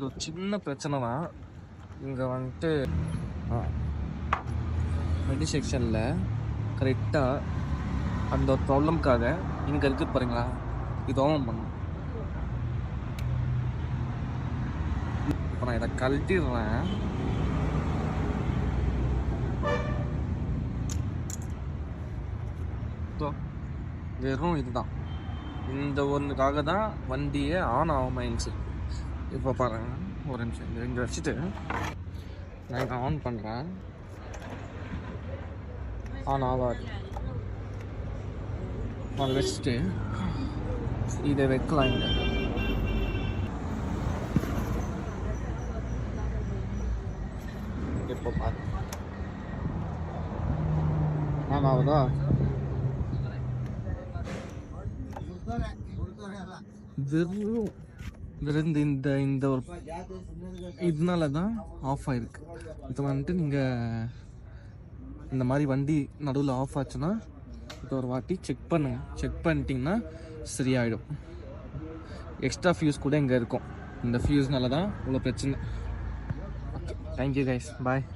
இது ஒரு சின்ன பிரச்சனை தான். இங்கே வந்துட்டு மெடி செக்ஷனில் கரெக்டாக அந்த ஒரு ப்ராப்ளம்காக இங்கே இருக்குது பாருங்களா, இது ஓவன் பண்ணும். இப்போ நான் இதை கழட்டிடுறேன். வெறும் இதுதான், இந்த ஒன்றுக்காக தான் வண்டியே ஆன் ஆகாமச்சு. இப்போ பாருங்க, ஒரு நிமிஷம் இங்கே வச்சுட்டு நான் இதை ஆன் பண்ணுறேன். ஆன் ஆகாது. அதை வச்சுட்டு இதை வைக்கலாம். இங்கே இப்போ பாரு, ஆன் ஆகுதா? வெறும் இந்த ஒரு இதனால தான் ஆஃப் ஆகிருக்கு. இது வந்துட்டு நீங்கள் இந்த மாதிரி வண்டி நடுவில் ஆஃப் ஆச்சுன்னா இது ஒரு வாட்டி செக் பண்ணுங்கள். செக் பண்ணிட்டீங்கன்னா சரியாயிடும். எக்ஸ்ட்ரா ஃபியூஸ் கூட இங்கே இருக்கும். இந்த ஃபியூஸ்னால தான் இவ்வளோ பிரச்சனை. ஓகே, தேங்க்யூ கைஸ், பாய்.